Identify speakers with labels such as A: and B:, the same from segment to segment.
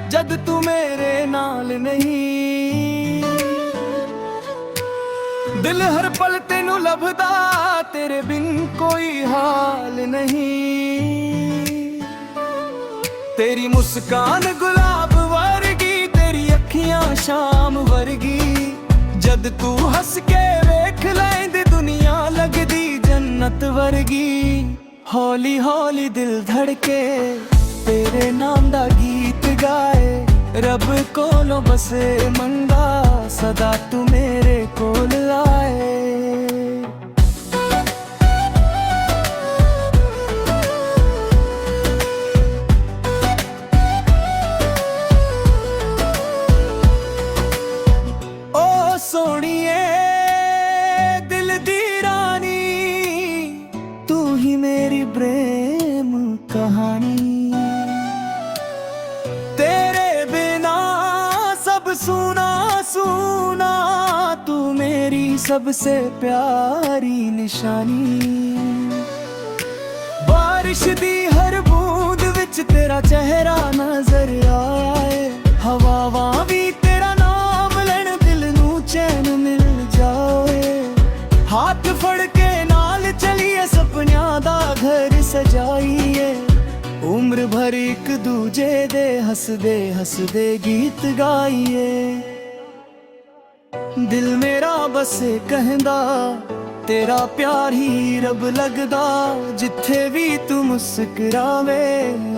A: जद तू मेरे नाल नहीं। दिल हर पल तेनू लभदा, तेरे बिन कोई हाल नहीं। तेरी मुस्कान गुलाब वर्गी, तेरी अखियां शाम वर्गी। जद तू हस के वेख लैंदी, दुनिया लगदी जन्नत वर्गी। हौली हौली दिल धड़के, तेरे नाम दा गीत गाए। रब कोलों बसे मंगा, सदा तू मेरे कोल आए। ओ सोनिए दिल दी रानी, तू ही मेरी प्रेम कहानी। सुना सुना तू मेरी सबसे प्यारी निशानी। बारिश दी हर बूंद विच तेरा चेहरा नजर आए। हवावां भी तेरा नाम लैन, दिल नू चैन मिल जाए। हाथ फड़ के नाल चलिए, सपनियां दा घर सजाइए। उम्र भर एक दूजे दे हसदे हसदे गीत गाइए। दिल मेरा बसे कहंदा, तेरा प्यार ही रब लगदा। जिथे भी तू मुस्कुरावे,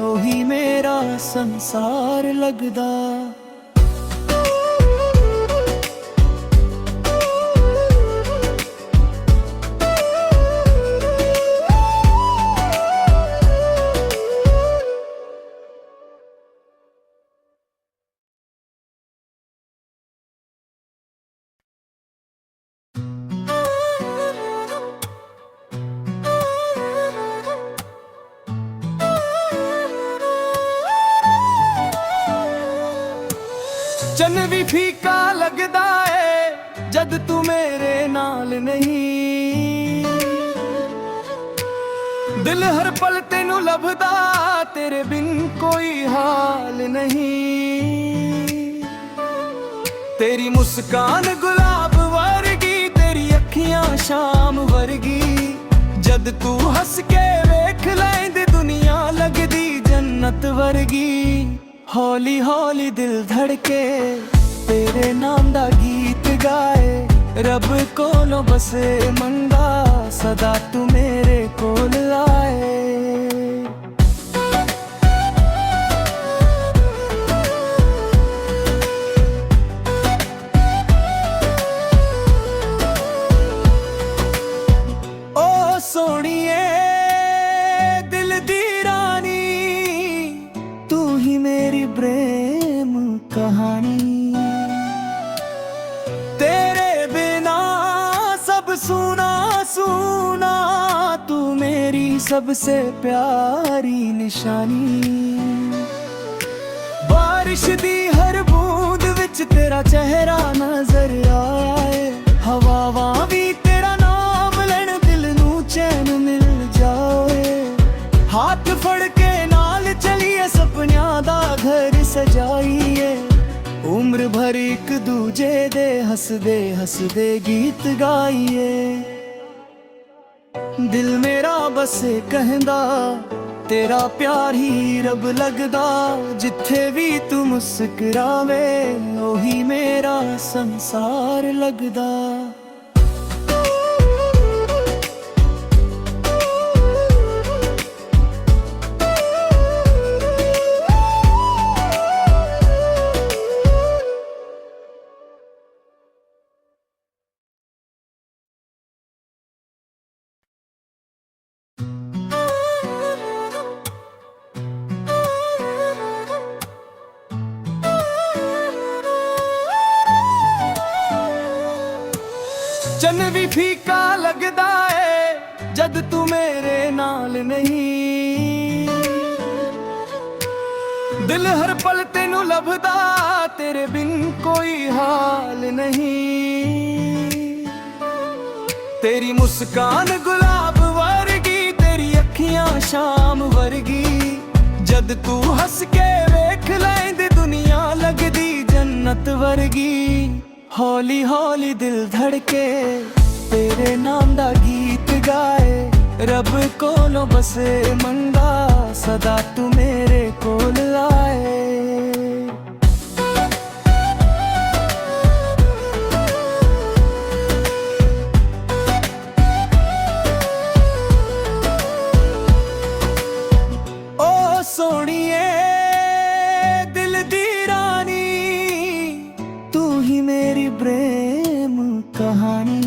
A: ओही मेरा संसार लगदा। चन भी फीका लगदा है, जद तू मेरे नाल नहीं। दिल हर पल तेनू लभदा, तेरे बिन कोई हाल नहीं। तेरी मुस्कान गुलाब वर्गी, तेरी अखियां शाम वर्गी। जद तू हस के वेख लैंदी, दुनिया लगदी जन्नत वर्गी। हौली हौली दिल धड़के, तेरे नाम दा गीत गाए। रब कोलों बसे मंगा, सदा तू मेरे कोल आए। ओ सोनिए दिल दी रानी, तू ही मेरी प्रेम कहानी। तेरे बिना सब सुना सुना, तू मेरी सबसे प्यारी निशानी। बारिश दी हर बूंद विच तेरा चेहरा नजर आए। हवावां भी तेरा नाम लैन, दिल नू चैन मिल जाए। हाथ फड़ के नाल चलिए, सपनियां दा घर सजाइए। उम्र भर एक दूजे दे हसदे हसदे गीत गाइए। दिल मेरा बसे कहंदा, तेरा प्यार ही रब लगदा। जिथे भी तू मुस्कुरावे, ओही मेरा संसार लगदा। चन भी फीका लगदा है, जद तू मेरे नाल नहीं। दिल हर पल तेनू लभदा, तेरे बिन कोई हाल नहीं। तेरी मुस्कान गुलाब वर्गी, तेरी अखियां शाम वर्गी। जद तू हस के वेख लैंदी, दुनिया ਵਰਗੀ। ਹੌਲੀ ਹੌਲੀ ਦਿਲ ਧੜਕੇ ਤੇਰੇ ਨਾਮ ਦਾ ਗੀਤ ਗਾਏ। ਰੱਬ ਕੋਲੋਂ ਬਸੇ ਮੰਗਾ ਸਦਾ ਤੂੰ ਮੇਰੇ ਕੋਲ ਆਏ। ਓ ਸੋਹਣੀਏ ਦਿਲ ਦੀ ਰਾਨੀ, ਤੂੰ ਹੀ ਮੇਰੀ ਪ੍ਰੇਮ ਕਹਾਣੀ।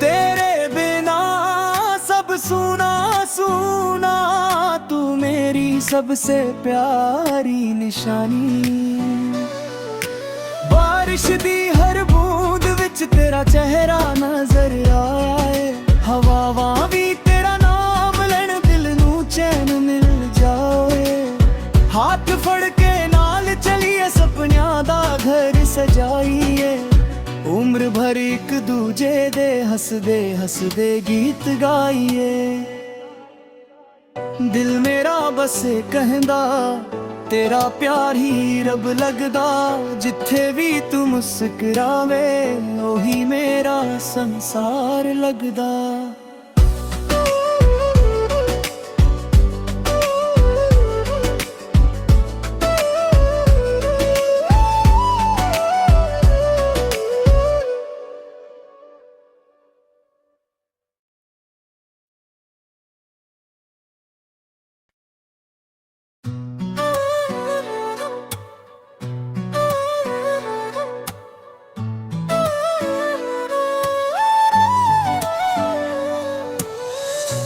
A: तेरे बिना सब सुना सुना, तू मेरी सबसे प्यारी निशानी। बारिश दी हर बूंद विच तेरा चेहरा नजर आए। हवावां भी तेरा नाम लैन दिल नू चैन मिल जाए। हाथ फड़ के नाल चलिए सपनियां दा घर सजाइए। उम्र भर एक दूजे दे हसदे हसदे गीत गाइए। दिल मेरा बसे कहंदा तेरा प्यार ही रब लगदा। जिथे भी तू मुस्कुरावे ओही मेरा संसार लगदा।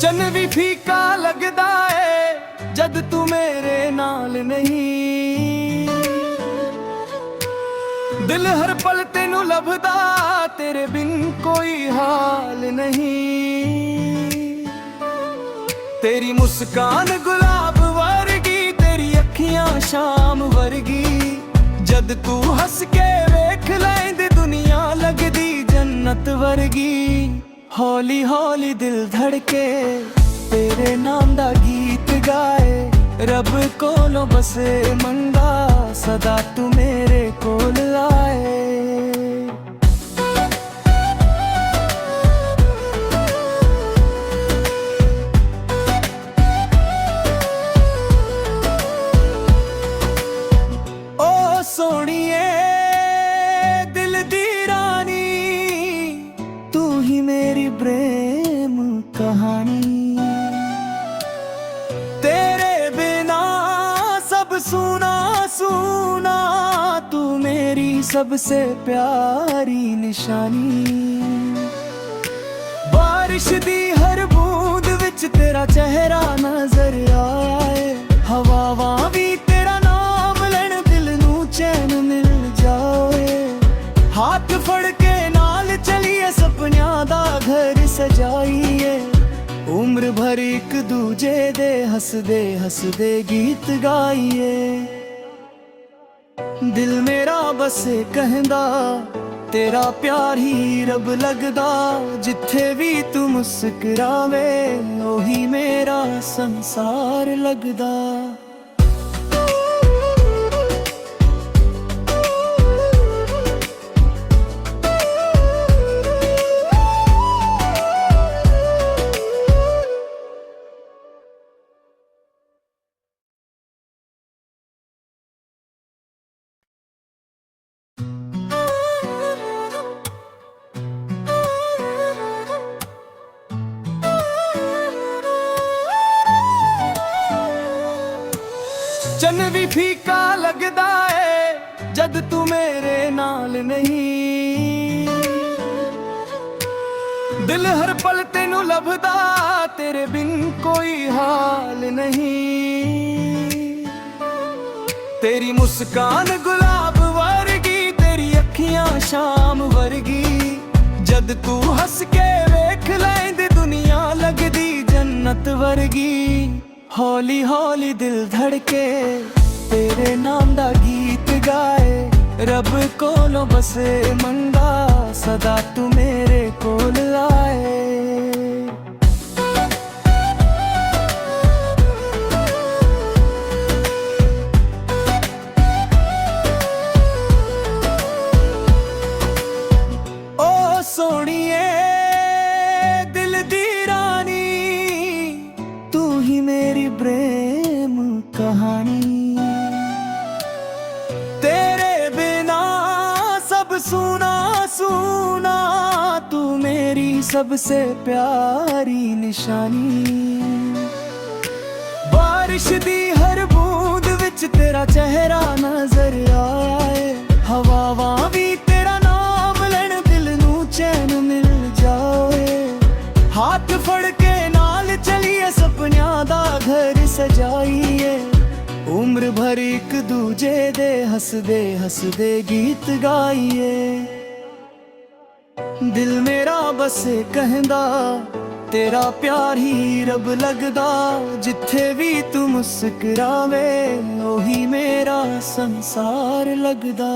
A: चन्न भी फीका लगदा है जद तू मेरे नाल नहीं। दिल हर पल तेनू लभदा तेरे बिन कोई हाल नहीं। तेरी मुस्कान गुलाब वर्गी, तेरी अखियां शाम वर्गी। जद तू हस के वेख लैंदी दुनिया लगदी जन्नत वर्गी। हौली हौली दिल धड़के तेरे नाम दा गीत गाए। रब कोलों बसे मंगा सदा तू मेरे कोल आए। ओ सोहणीए दिल दी रानी, तू ही मेरी प्रेम कहानी। तेरे बिना सब सुना सुना, तू मेरी सबसे प्यारी निशानी। बारिश दी हर बूंद विच तेरा चेहरा नजर आए। हवावां भी तेरा नाम लैन दिल नू चैन मिल जाए। हाथ फड़ के नाल चलिए सपनियां दा घर सजाइए। उम्र भर एक दूजे दे हसदे हसदे गीत गाइए। दिल मेरा बसे कहंदा तेरा प्यार ही रब लगदा। जिथे भी तू मुस्कुरावे ओही मेरा संसार लगदा। चन्न भी फीका लगदा है जद तू मेरे नाल नहीं। दिल हर पल तेनू लभदा तेरे बिन कोई हाल नहीं। तेरी मुस्कान गुलाब वर्गी, तेरी अखियां शाम वर्गी। जद तू हस के वेख लैंदी दुनिया लगदी जन्नत वर्गी। हौली हौली दिल धड़के तेरे नाम दा गीत गाए। रब कोलों बसे मंगा सदा तू मेरे कोल आए। मेरी सबसे प्यारी निशानी। बारिश दी हर बूंद विच तेरा चेहरा नजर आए, हवावां भी तेरा नाम लैण दिल नू चैन मिल जाए। हाथ फड़ के नाल चलिए सपनियां दा घर सजाइए, उम्र भर एक दूजे दे हसदे हसदे गीत गाइए। दिल मेरा बस कहंदा तेरा प्यार ही रब लगदा, जिथे भी तू मुस्कुरावे ओही मेरा संसार लगदा।